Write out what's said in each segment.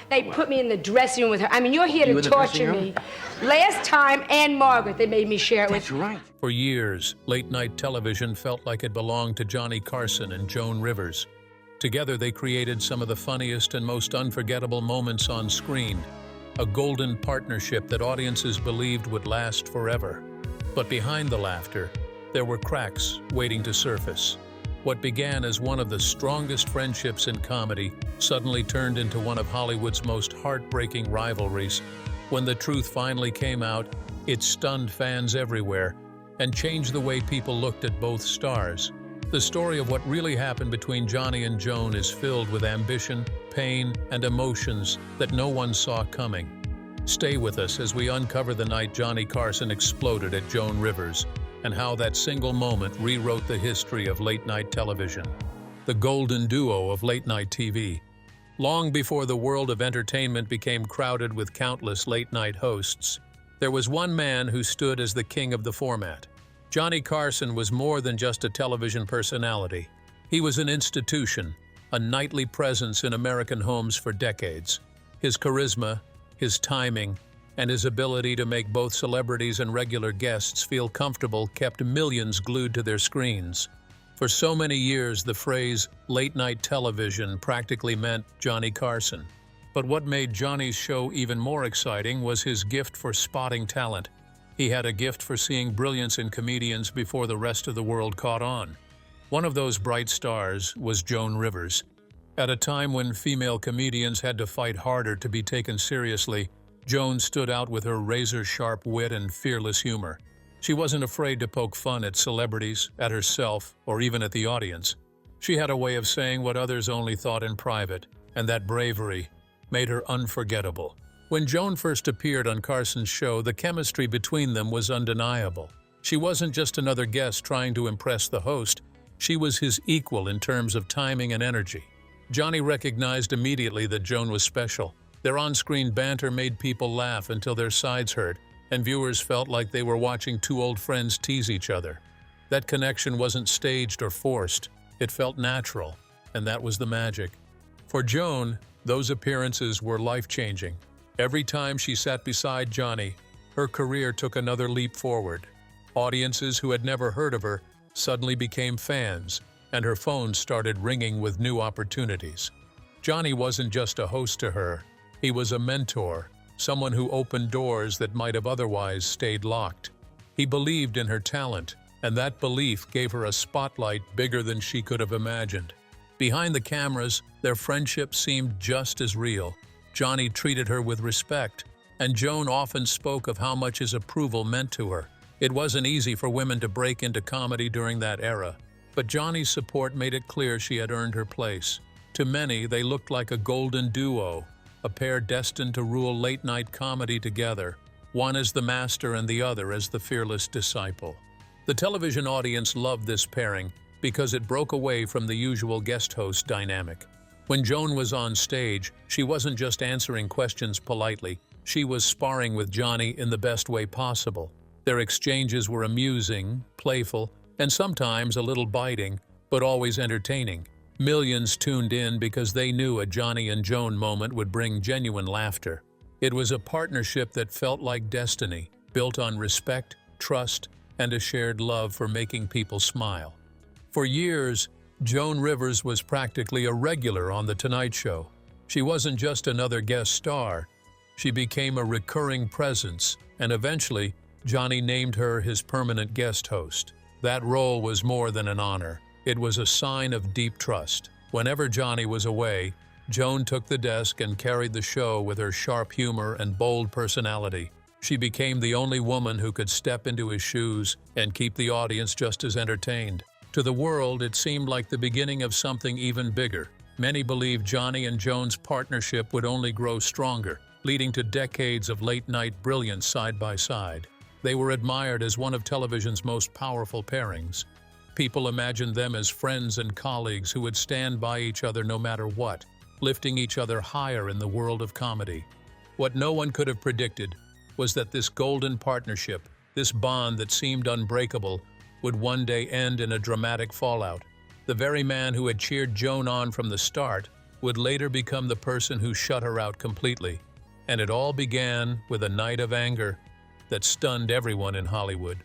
They put me in the dressing room with her. I mean, you're here You to in the dressing torture room? me. Last time, Ann Margaret, they made me share it with. That's right. For years, late-night television felt like it belonged to Johnny Carson and Joan Rivers. Together, they created some of the funniest and most unforgettable moments on screen, a golden partnership that audiences believed would last forever. But behind the laughter, there were cracks waiting to surface. What began as one of the strongest friendships in comedy suddenly turned into one of Hollywood's most heartbreaking rivalries. When the truth finally came out, it stunned fans everywhere and changed the way people looked at both stars. The story of what really happened between Johnny and Joan is filled with ambition, pain, and emotions that no one saw coming. Stay with us as we uncover the night Johnny Carson exploded at Joan Rivers and how that single moment rewrote the history of late-night television. The golden duo of late-night TV. Long before the world of entertainment became crowded with countless late-night hosts, there was one man who stood as the king of the format. Johnny Carson was more than just a television personality. He was an institution, a nightly presence in American homes for decades. His charisma, his timing, and his ability to make both celebrities and regular guests feel comfortable kept millions glued to their screens. For so many years, the phrase late-night television practically meant Johnny Carson. But what made Johnny's show even more exciting was his gift for spotting talent. He had a gift for seeing brilliance in comedians before the rest of the world caught on. One of those bright stars was Joan Rivers. At a time when female comedians had to fight harder to be taken seriously, Joan stood out with her razor-sharp wit and fearless humor. She wasn't afraid to poke fun at celebrities, at herself, or even at the audience. She had a way of saying what others only thought in private, and that bravery made her unforgettable. When Joan first appeared on Carson's show, the chemistry between them was undeniable. She wasn't just another guest trying to impress the host, she was his equal in terms of timing and energy. Johnny recognized immediately that Joan was special. Their on-screen banter made people laugh until their sides hurt, and viewers felt like they were watching two old friends tease each other. That connection wasn't staged or forced, it felt natural, and that was the magic. For Joan, those appearances were life-changing. Every time she sat beside Johnny, her career took another leap forward. Audiences who had never heard of her suddenly became fans, and her phone started ringing with new opportunities. Johnny wasn't just a host to her, he was a mentor, someone who opened doors that might have otherwise stayed locked. He believed in her talent, and that belief gave her a spotlight bigger than she could have imagined. Behind the cameras, their friendship seemed just as real. Johnny treated her with respect, and Joan often spoke of how much his approval meant to her. It wasn't easy for women to break into comedy during that era, but Johnny's support made it clear she had earned her place. To many, they looked like a golden duo, a pair destined to rule late-night comedy together, one as the master and the other as the fearless disciple. The television audience loved this pairing because it broke away from the usual guest host dynamic. When Joan was on stage, she wasn't just answering questions politely, she was sparring with Johnny in the best way possible. Their exchanges were amusing, playful, and sometimes a little biting, but always entertaining. Millions tuned in because they knew a Johnny and Joan moment would bring genuine laughter. It was a partnership that felt like destiny, built on respect, trust, and a shared love for making people smile. For years, Joan Rivers was practically a regular on The Tonight Show. She wasn't just another guest star. She became a recurring presence, and eventually, Johnny named her his permanent guest host. That role was more than an honor. It was a sign of deep trust. Whenever Johnny was away, Joan took the desk and carried the show with her sharp humor and bold personality. She became the only woman who could step into his shoes and keep the audience just as entertained. To the world, it seemed like the beginning of something even bigger. Many believed Johnny and Joan's partnership would only grow stronger, leading to decades of late-night brilliance side by side. They were admired as one of television's most powerful pairings. People imagined them as friends and colleagues who would stand by each other no matter what, lifting each other higher in the world of comedy. What no one could have predicted was that this golden partnership, this bond that seemed unbreakable, would one day end in a dramatic fallout. The very man who had cheered Joan on from the start would later become the person who shut her out completely, and it all began with a night of anger that stunned everyone in Hollywood.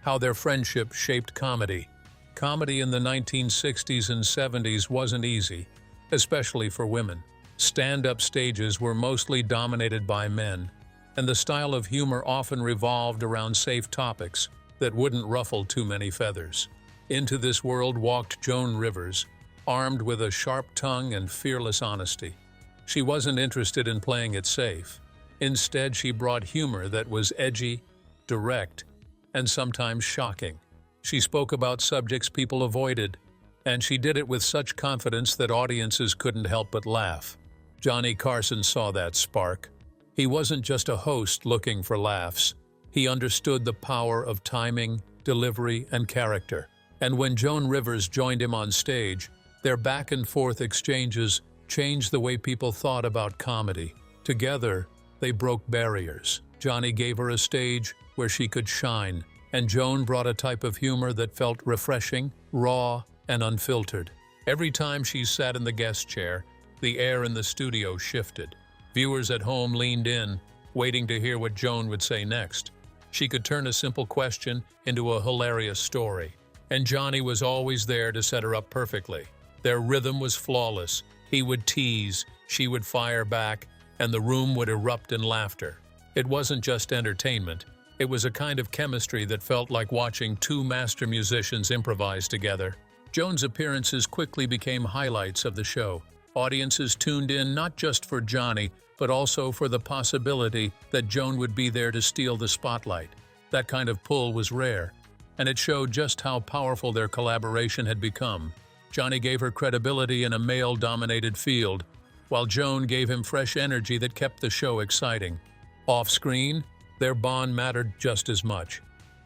How their friendship shaped comedy. Comedy in the 1960s and 70s wasn't easy, especially for women. Stand-up stages were mostly dominated by men, and the style of humor often revolved around safe topics that wouldn't ruffle too many feathers. Into this world walked Joan Rivers, armed with a sharp tongue and fearless honesty. She wasn't interested in playing it safe. Instead, she brought humor that was edgy, direct, and sometimes shocking. She spoke about subjects people avoided, and she did it with such confidence that audiences couldn't help but laugh. Johnny Carson saw that spark. He wasn't just a host looking for laughs. He understood the power of timing, delivery, and character. And when Joan Rivers joined him on stage, their back-and-forth exchanges changed the way people thought about comedy. Together, they broke barriers. Johnny gave her a stage where she could shine, and Joan brought a type of humor that felt refreshing, raw, and unfiltered. Every time she sat in the guest chair, the air in the studio shifted. Viewers at home leaned in, waiting to hear what Joan would say next. She could turn a simple question into a hilarious story, and Johnny was always there to set her up perfectly. Their rhythm was flawless. He would tease, she would fire back, and the room would erupt in laughter. It wasn't just entertainment. It was a kind of chemistry that felt like watching two master musicians improvise together. Joan's appearances quickly became highlights of the show. Audiences tuned in not just for Johnny, but also for the possibility that Joan would be there to steal the spotlight. That kind of pull was rare, and it showed just how powerful their collaboration had become. Johnny gave her credibility in a male-dominated field, while Joan gave him fresh energy that kept the show exciting. Off-screen, their bond mattered just as much.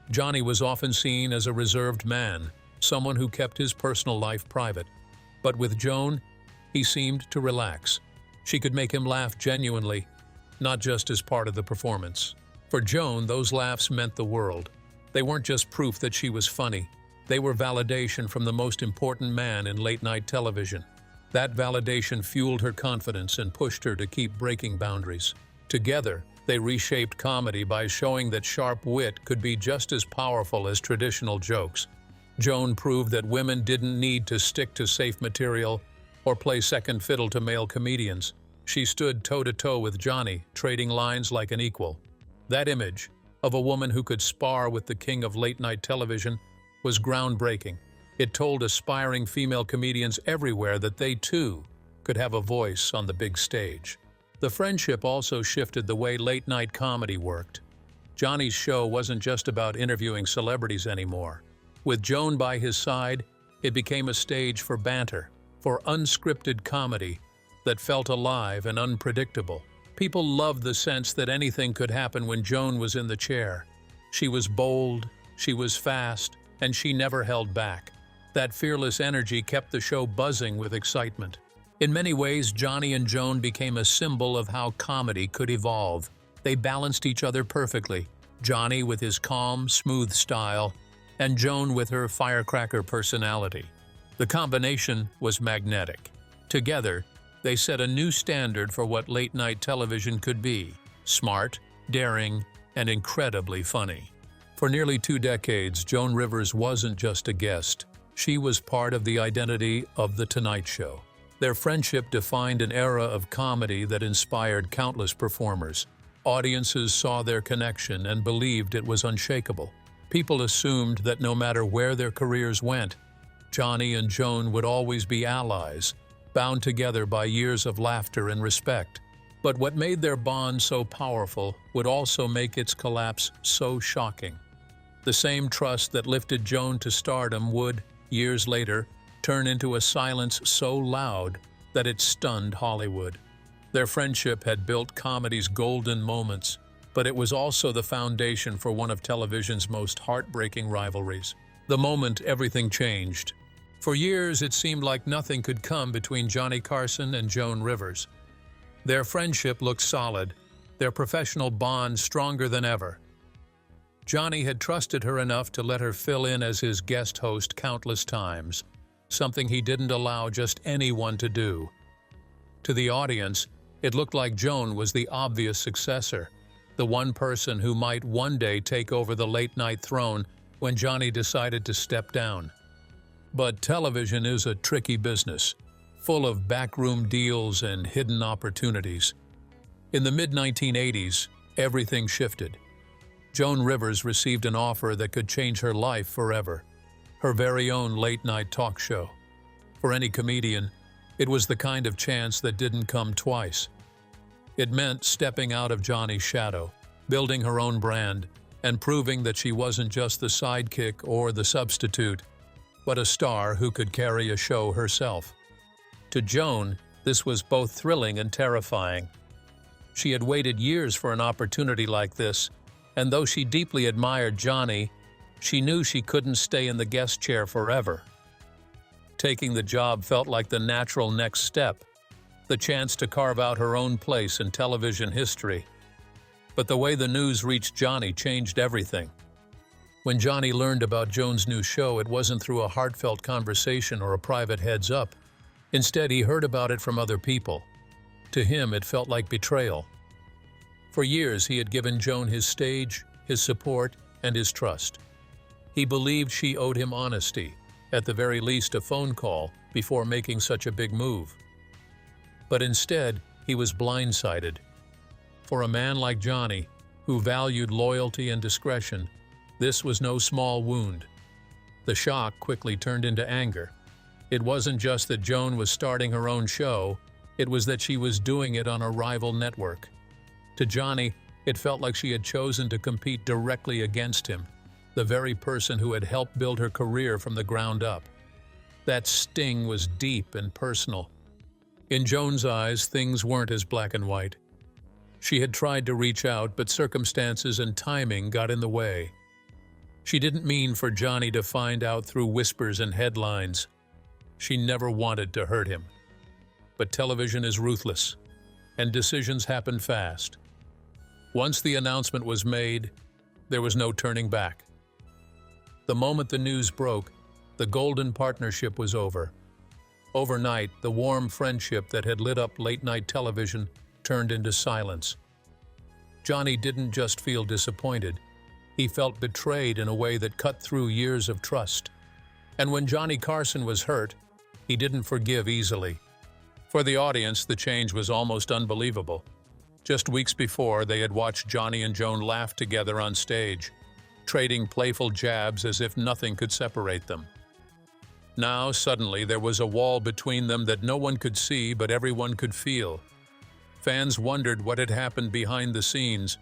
Johnny was often seen as a reserved man, someone who kept his personal life private. But with Joan, he seemed to relax. She could make him laugh genuinely, not just as part of the performance. For Joan, those laughs meant the world. They weren't just proof that she was funny. They were validation from the most important man in late-night television. That validation fueled her confidence and pushed her to keep breaking boundaries. Together, they reshaped comedy by showing that sharp wit could be just as powerful as traditional jokes. Joan proved that women didn't need to stick to safe material or play second fiddle to male comedians. She stood toe-to-toe with Johnny, trading lines like an equal. That image, of a woman who could spar with the king of late-night television, was groundbreaking. It told aspiring female comedians everywhere that they, too, could have a voice on the big stage. The friendship also shifted the way late-night comedy worked. Johnny's show wasn't just about interviewing celebrities anymore. With Joan by his side, it became a stage for banter, for unscripted comedy that felt alive and unpredictable. People loved the sense that anything could happen when Joan was in the chair. She was bold, she was fast, and she never held back. That fearless energy kept the show buzzing with excitement. In many ways, Johnny and Joan became a symbol of how comedy could evolve. They balanced each other perfectly, Johnny with his calm, smooth style, and Joan with her firecracker personality. The combination was magnetic. Together, they set a new standard for what late-night television could be: smart, daring, and incredibly funny. For nearly 2 decades, Joan Rivers wasn't just a guest. She was part of the identity of The Tonight Show. Their friendship defined an era of comedy that inspired countless performers. Audiences saw their connection and believed it was unshakable. People assumed that no matter where their careers went, Johnny and Joan would always be allies, bound together by years of laughter and respect. But what made their bond so powerful would also make its collapse so shocking. The same trust that lifted Joan to stardom would, years later, turn into a silence so loud that it stunned Hollywood. Their friendship had built comedy's golden moments, but it was also the foundation for one of television's most heartbreaking rivalries. The moment everything changed. For years, it seemed like nothing could come between Johnny Carson and Joan Rivers. Their friendship looked solid, their professional bond stronger than ever. Johnny had trusted her enough to let her fill in as his guest host countless times, something he didn't allow just anyone to do. To the audience, it looked like Joan was the obvious successor, the one person who might one day take over the late-night throne when Johnny decided to step down. But television is a tricky business, full of backroom deals and hidden opportunities. In the mid-1980s, everything shifted. Joan Rivers received an offer that could change her life forever, her very own late-night talk show. For any comedian, it was the kind of chance that didn't come twice. It meant stepping out of Johnny's shadow, building her own brand, and proving that she wasn't just the sidekick or the substitute, but a star who could carry a show herself. To Joan, this was both thrilling and terrifying. She had waited years for an opportunity like this, and though she deeply admired Johnny, she knew she couldn't stay in the guest chair forever. Taking the job felt like the natural next step, the chance to carve out her own place in television history. But the way the news reached Johnny changed everything. When Johnny learned about Joan's new show, it wasn't through a heartfelt conversation or a private heads-up. Instead, he heard about it from other people. To him, it felt like betrayal. For years, he had given Joan his stage, his support, and his trust. He believed she owed him honesty, at the very least a phone call, before making such a big move. But instead, he was blindsided. For a man like Johnny, who valued loyalty and discretion, this was no small wound. The shock quickly turned into anger. It wasn't just that Joan was starting her own show, it was that she was doing it on a rival network. To Johnny, it felt like she had chosen to compete directly against him, the very person who had helped build her career from the ground up. That sting was deep and personal. In Joan's eyes, things weren't as black and white. She had tried to reach out, but circumstances and timing got in the way. She didn't mean for Johnny to find out through whispers and headlines. She never wanted to hurt him. But television is ruthless, and decisions happen fast. Once the announcement was made, there was no turning back. The moment the news broke, the golden partnership was over. Overnight, the warm friendship that had lit up late-night television turned into silence. Johnny didn't just feel disappointed. He felt betrayed in a way that cut through years of trust. And when Johnny Carson was hurt, he didn't forgive easily. For the audience, the change was almost unbelievable. Just weeks before, they had watched Johnny and Joan laugh together on stage, trading playful jabs as if nothing could separate them. Now, suddenly, there was a wall between them that no one could see but everyone could feel. Fans wondered what had happened behind the scenes,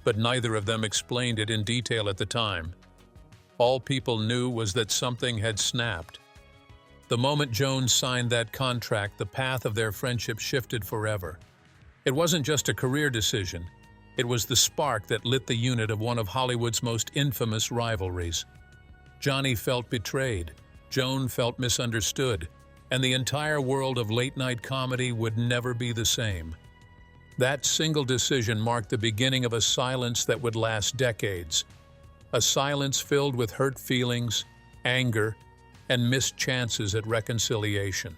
but neither of them explained it in detail at the time. All people knew was that something had snapped. The moment Joan signed that contract, the path of their friendship shifted forever. It wasn't just a career decision. It was the spark that lit the unit of one of Hollywood's most infamous rivalries. Johnny felt betrayed, Joan felt misunderstood, and the entire world of late-night comedy would never be the same. That single decision marked the beginning of a silence that would last decades. A silence filled with hurt feelings, anger, and missed chances at reconciliation.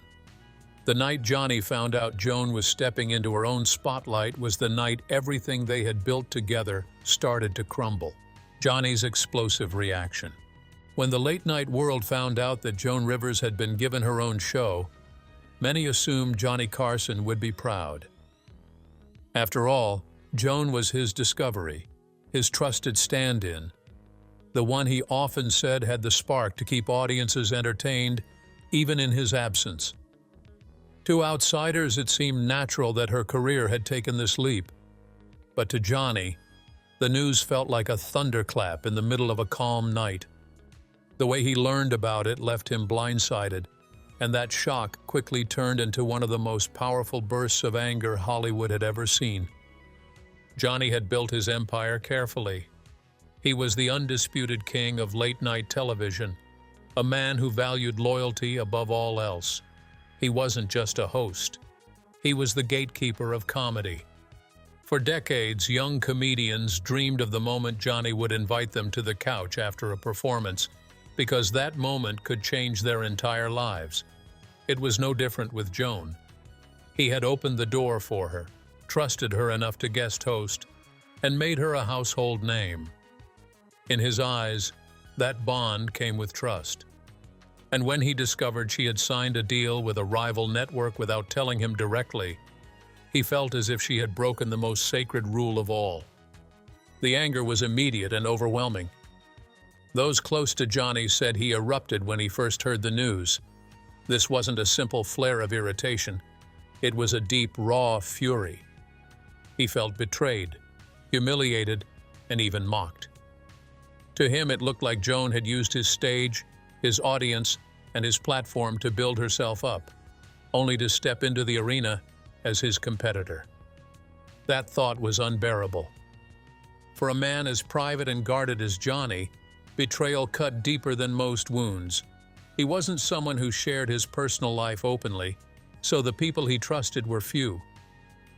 The night Johnny found out Joan was stepping into her own spotlight was the night everything they had built together started to crumble. Johnny's explosive reaction. When the late-night world found out that Joan Rivers had been given her own show, many assumed Johnny Carson would be proud. After all, Joan was his discovery, his trusted stand-in, the one he often said had the spark to keep audiences entertained, even in his absence. To outsiders, it seemed natural that her career had taken this leap. But to Johnny, the news felt like a thunderclap in the middle of a calm night. The way he learned about it left him blindsided, and that shock quickly turned into one of the most powerful bursts of anger Hollywood had ever seen. Johnny had built his empire carefully. He was the undisputed king of late-night television, a man who valued loyalty above all else. He wasn't just a host. He was the gatekeeper of comedy. For decades, young comedians dreamed of the moment Johnny would invite them to the couch after a performance, because that moment could change their entire lives. It was no different with Joan. He had opened the door for her, trusted her enough to guest host, and made her a household name. In his eyes, that bond came with trust. And when he discovered she had signed a deal with a rival network without telling him directly, he felt as if she had broken the most sacred rule of all. The anger was immediate and overwhelming. Those close to Johnny said he erupted when he first heard the news. This wasn't a simple flare of irritation. It was a deep, raw fury. He felt betrayed, humiliated, and even mocked. To him, it looked like Joan had used his stage, his audience, and his platform to build herself up, only to step into the arena as his competitor. That thought was unbearable. For a man as private and guarded as Johnny, betrayal cut deeper than most wounds. He wasn't someone who shared his personal life openly, so the people he trusted were few.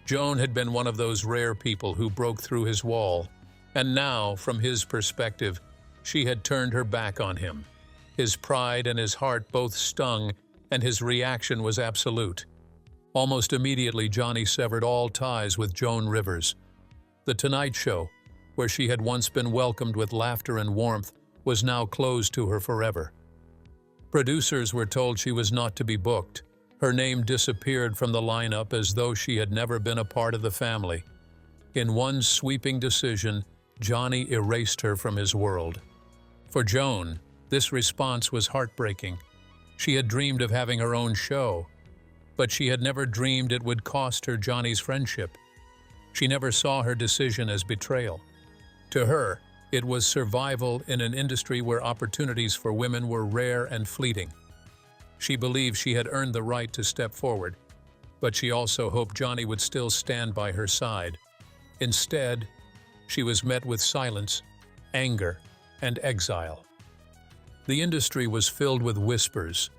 Joan had been one of those rare people who broke through his wall, and now, from his perspective, she had turned her back on him. His pride and his heart both stung, and his reaction was absolute. Almost immediately, Johnny severed all ties with Joan Rivers. The Tonight Show, where she had once been welcomed with laughter and warmth, was now closed to her forever. Producers were told she was not to be booked. Her name disappeared from the lineup as though she had never been a part of the family. In one sweeping decision, Johnny erased her from his world. For Joan, this response was heartbreaking. She had dreamed of having her own show, but she had never dreamed it would cost her Johnny's friendship. She never saw her decision as betrayal. To her, it was survival in an industry where opportunities for women were rare and fleeting. She believed she had earned the right to step forward, but she also hoped Johnny would still stand by her side. Instead, she was met with silence, anger, and exile. The industry was filled with whispers.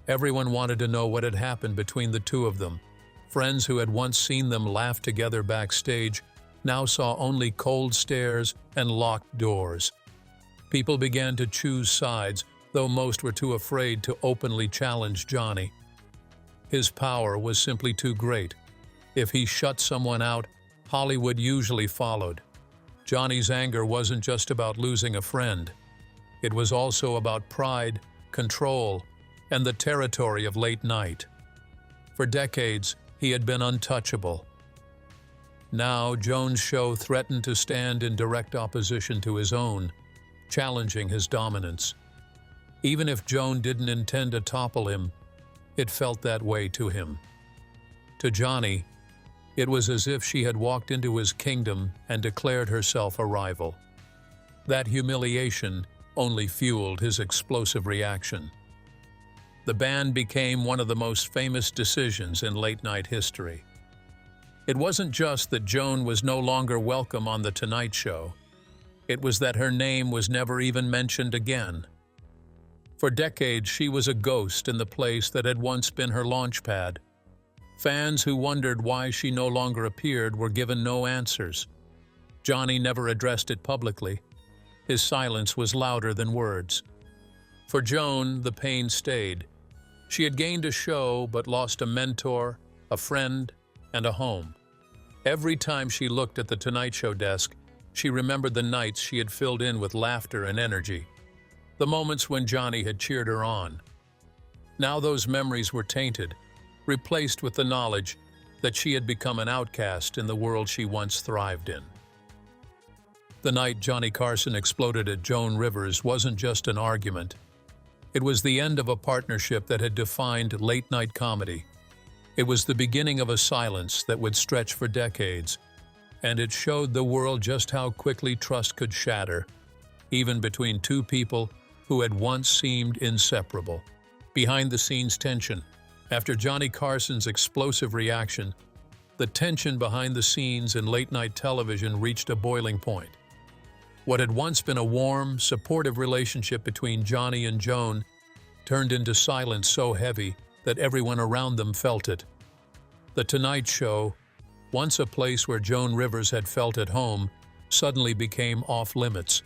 Everyone wanted to know what had happened between the two of them. Friends who had once seen them laugh together backstage now saw only cold stares and locked doors. People began to choose sides, though most were too afraid to openly challenge Johnny. His power was simply too great. If he shut someone out, Hollywood usually followed. Johnny's anger wasn't just about losing a friend. It was also about pride, control, and the territory of late night. For decades, he had been untouchable. Now, Joan's show threatened to stand in direct opposition to his own, challenging his dominance. Even if Joan didn't intend to topple him, it felt that way to him. To Johnny, it was as if she had walked into his kingdom and declared herself a rival. That humiliation only fueled his explosive reaction. The ban became one of the most famous decisions in late-night history. It wasn't just that Joan was no longer welcome on The Tonight Show. It was that her name was never even mentioned again. For decades, she was a ghost in the place that had once been her launchpad. Fans who wondered why she no longer appeared were given no answers. Johnny never addressed it publicly. His silence was louder than words. For Joan, the pain stayed. She had gained a show but lost a mentor, a friend, and a home. Every time she looked at the Tonight Show desk, she remembered the nights she had filled in with laughter and energy, the moments when Johnny had cheered her on. Now those memories were tainted, replaced with the knowledge that she had become an outcast in the world she once thrived in. The night Johnny Carson exploded at Joan Rivers wasn't just an argument. It was the end of a partnership that had defined late-night comedy. It was the beginning of a silence that would stretch for decades, and it showed the world just how quickly trust could shatter, even between two people who had once seemed inseparable. Behind-the-scenes tension. After Johnny Carson's explosive reaction, the tension behind the scenes in late-night television reached a boiling point. What had once been a warm, supportive relationship between Johnny and Joan turned into silence so heavy that everyone around them felt it. The Tonight Show, once a place where Joan Rivers had felt at home, suddenly became off-limits.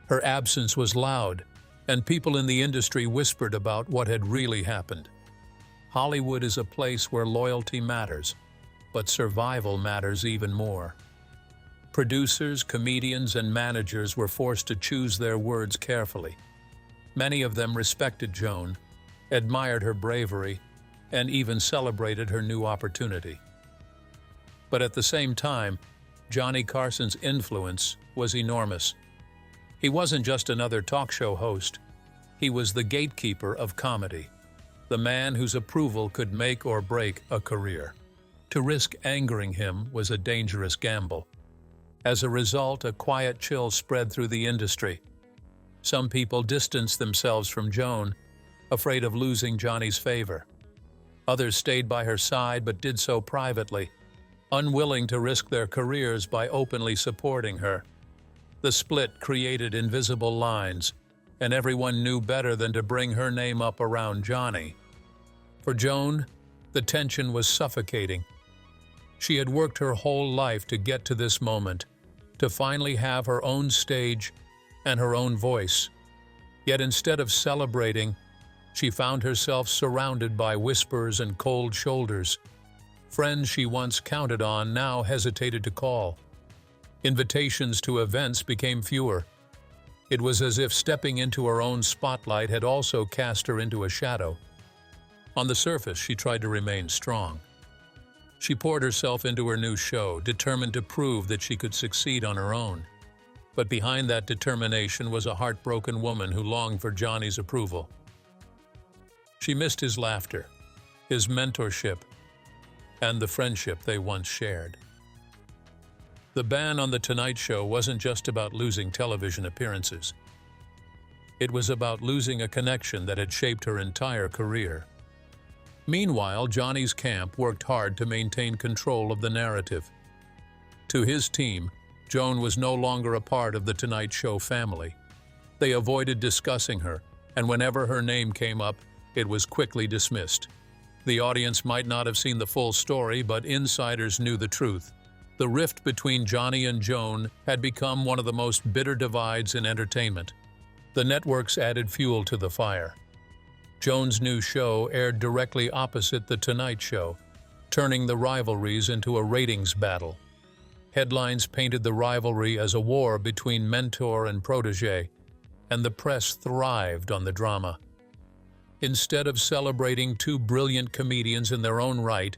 Her absence was loud, and people in the industry whispered about what had really happened. Hollywood is a place where loyalty matters, but survival matters even more. Producers, comedians, and managers were forced to choose their words carefully. Many of them respected Joan, admired her bravery, and even celebrated her new opportunity. But at the same time, Johnny Carson's influence was enormous. He wasn't just another talk show host. He was the gatekeeper of comedy, the man whose approval could make or break a career. To risk angering him was a dangerous gamble. As a result, a quiet chill spread through the industry. Some people distanced themselves from Joan, afraid of losing Johnny's favor. Others stayed by her side but did so privately, unwilling to risk their careers by openly supporting her. The split created invisible lines, and everyone knew better than to bring her name up around Johnny. For Joan, the tension was suffocating. She had worked her whole life to get to this moment, to finally have her own stage and her own voice. Yet instead of celebrating, she found herself surrounded by whispers and cold shoulders. Friends she once counted on now hesitated to call. Invitations to events became fewer. It was as if stepping into her own spotlight had also cast her into a shadow. On the surface, she tried to remain strong. She poured herself into her new show, determined to prove that she could succeed on her own. But behind that determination was a heartbroken woman who longed for Johnny's approval. She missed his laughter, his mentorship, and the friendship they once shared. The ban on The Tonight Show wasn't just about losing television appearances. It was about losing a connection that had shaped her entire career. Meanwhile, Johnny's camp worked hard to maintain control of the narrative. To his team, Joan was no longer a part of The Tonight Show family. They avoided discussing her, and whenever her name came up, it was quickly dismissed. The audience might not have seen the full story, but insiders knew the truth. The rift between Johnny and Joan had become one of the most bitter divides in entertainment. The networks added fuel to the fire. Joan's new show aired directly opposite The Tonight Show, turning the rivalries into a ratings battle. Headlines painted the rivalry as a war between mentor and protege, and the press thrived on the drama. Instead of celebrating two brilliant comedians in their own right,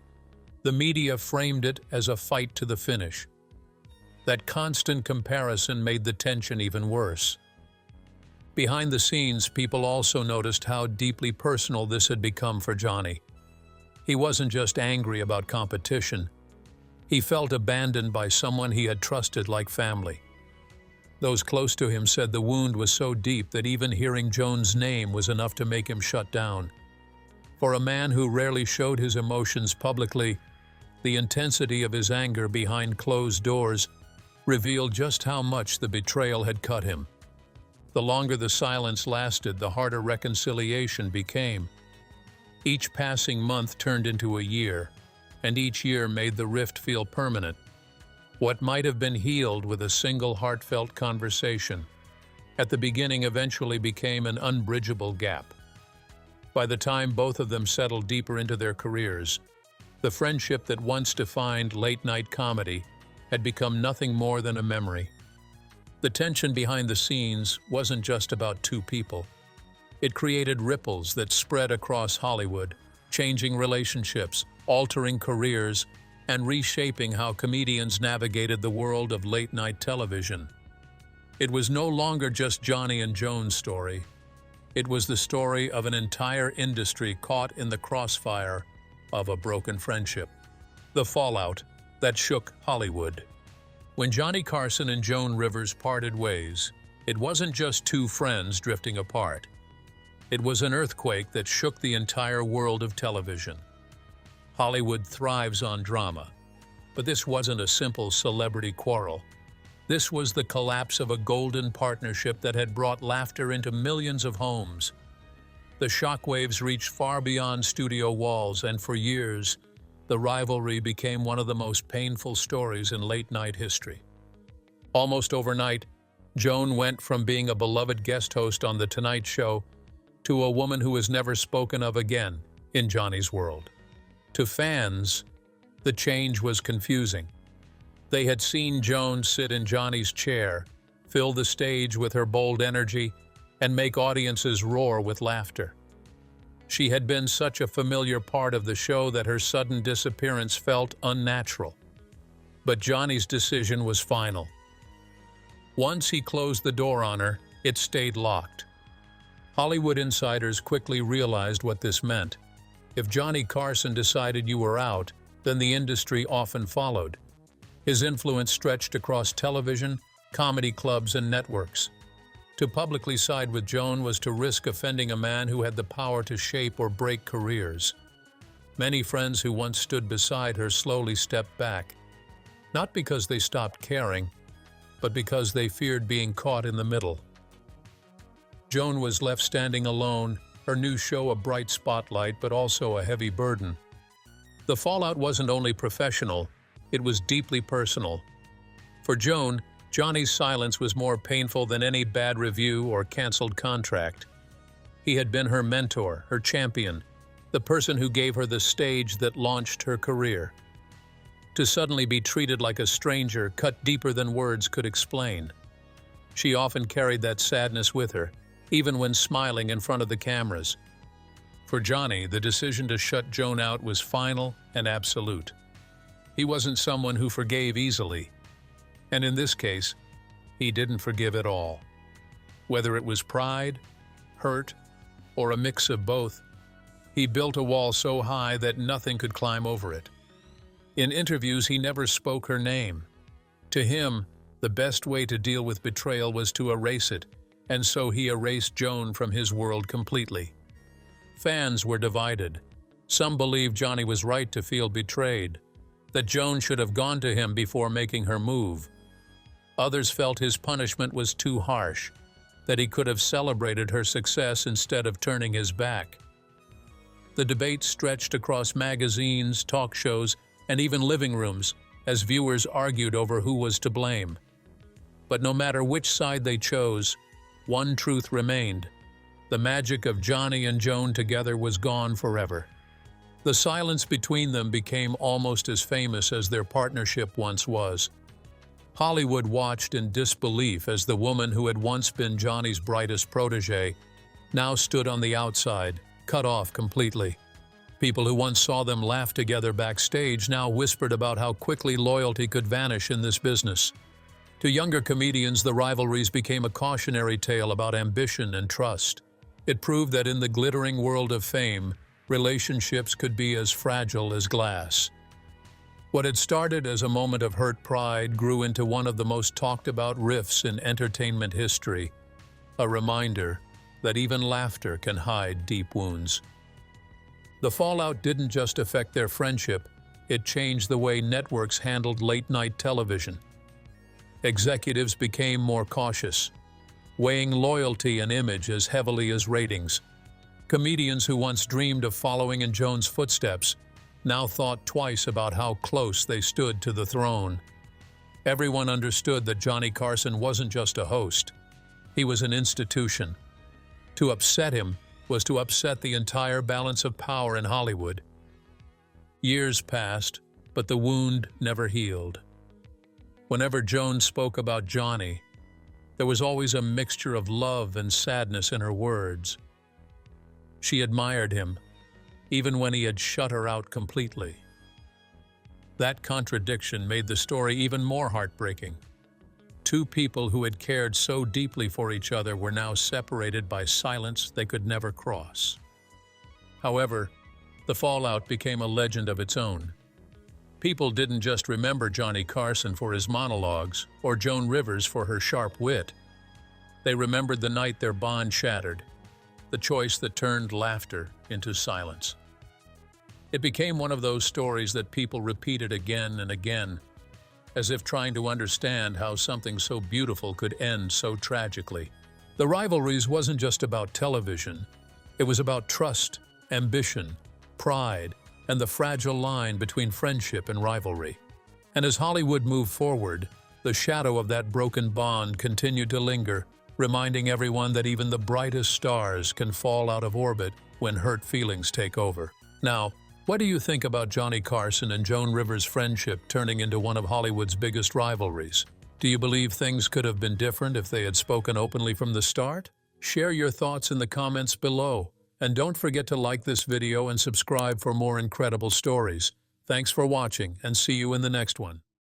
the media framed it as a fight to the finish. That constant comparison made the tension even worse. Behind the scenes, people also noticed how deeply personal this had become for Johnny. He wasn't just angry about competition. He felt abandoned by someone he had trusted like family. Those close to him said the wound was so deep that even hearing Joan's name was enough to make him shut down. For a man who rarely showed his emotions publicly, the intensity of his anger behind closed doors revealed just how much the betrayal had cut him. The longer the silence lasted, the harder reconciliation became. Each passing month turned into a year, and each year made the rift feel permanent. What might have been healed with a single heartfelt conversation, at the beginning eventually became an unbridgeable gap. By the time both of them settled deeper into their careers, the friendship that once defined late-night comedy had become nothing more than a memory. The tension behind the scenes wasn't just about two people. It created ripples that spread across Hollywood, changing relationships, altering careers, and reshaping how comedians navigated the world of late-night television. It was no longer just Johnny and Joan's story. It was the story of an entire industry caught in the crossfire of a broken friendship. The fallout that shook Hollywood. When Johnny Carson and Joan Rivers parted ways, it wasn't just two friends drifting apart. It was an earthquake that shook the entire world of television. Hollywood thrives on drama, but this wasn't a simple celebrity quarrel. This was the collapse of a golden partnership that had brought laughter into millions of homes. The shockwaves reached far beyond studio walls, and for years, the rivalry became one of the most painful stories in late-night history. Almost overnight, Joan went from being a beloved guest host on The Tonight Show to a woman who was never spoken of again in Johnny's world. To fans, the change was confusing. They had seen Joan sit in Johnny's chair, fill the stage with her bold energy, and make audiences roar with laughter. She had been such a familiar part of the show that her sudden disappearance felt unnatural. But Johnny's decision was final. Once he closed the door on her, it stayed locked. Hollywood insiders quickly realized what this meant. If Johnny Carson decided you were out, then the industry often followed. His influence stretched across television, comedy clubs, and networks. To publicly side with Joan was to risk offending a man who had the power to shape or break careers. Many friends who once stood beside her slowly stepped back, not because they stopped caring, but because they feared being caught in the middle. Joan was left standing alone, her new show a bright spotlight but also a heavy burden. The fallout wasn't only professional, it was deeply personal. For Joan, Johnny's silence was more painful than any bad review or canceled contract. He had been her mentor, her champion, the person who gave her the stage that launched her career. To suddenly be treated like a stranger cut deeper than words could explain. She often carried that sadness with her, even when smiling in front of the cameras. For Johnny, the decision to shut Joan out was final and absolute. He wasn't someone who forgave easily. And in this case, he didn't forgive at all. Whether it was pride, hurt, or a mix of both, he built a wall so high that nothing could climb over it. In interviews, he never spoke her name. To him, the best way to deal with betrayal was to erase it, and so he erased Joan from his world completely. Fans were divided. Some believed Johnny was right to feel betrayed, that Joan should have gone to him before making her move. Others felt his punishment was too harsh, that he could have celebrated her success instead of turning his back. The debate stretched across magazines, talk shows, and even living rooms as viewers argued over who was to blame. But no matter which side they chose, one truth remained. The magic of Johnny and Joan together was gone forever. The silence between them became almost as famous as their partnership once was. Hollywood watched in disbelief as the woman who had once been Johnny's brightest protege now stood on the outside, cut off completely. People who once saw them laugh together backstage now whispered about how quickly loyalty could vanish in this business. To younger comedians, the rivalries became a cautionary tale about ambition and trust. It proved that in the glittering world of fame, relationships could be as fragile as glass. What had started as a moment of hurt pride grew into one of the most talked about riffs in entertainment history, a reminder that even laughter can hide deep wounds. The fallout didn't just affect their friendship, it changed the way networks handled late-night television. Executives became more cautious, weighing loyalty and image as heavily as ratings. Comedians who once dreamed of following in Joan's footsteps now thought twice about how close they stood to the throne. Everyone understood that Johnny Carson wasn't just a host. He was an institution. To upset him was to upset the entire balance of power in Hollywood. Years passed, but the wound never healed. Whenever Joan spoke about Johnny, there was always a mixture of love and sadness in her words. She admired him, even when he had shut her out completely. That contradiction made the story even more heartbreaking. Two people who had cared so deeply for each other were now separated by silence they could never cross. However, the fallout became a legend of its own. People didn't just remember Johnny Carson for his monologues or Joan Rivers for her sharp wit. They remembered the night their bond shattered, the choice that turned laughter into silence. It became one of those stories that people repeated again and again, as if trying to understand how something so beautiful could end so tragically. The rivalries wasn't just about television. It was about trust, ambition, pride, and the fragile line between friendship and rivalry. And as Hollywood moved forward, the shadow of that broken bond continued to linger, reminding everyone that even the brightest stars can fall out of orbit when hurt feelings take over. Now, what do you think about Johnny Carson and Joan Rivers' friendship turning into one of Hollywood's biggest rivalries? Do you believe things could have been different if they had spoken openly from the start? Share your thoughts in the comments below. And don't forget to like this video and subscribe for more incredible stories. Thanks for watching, and see you in the next one.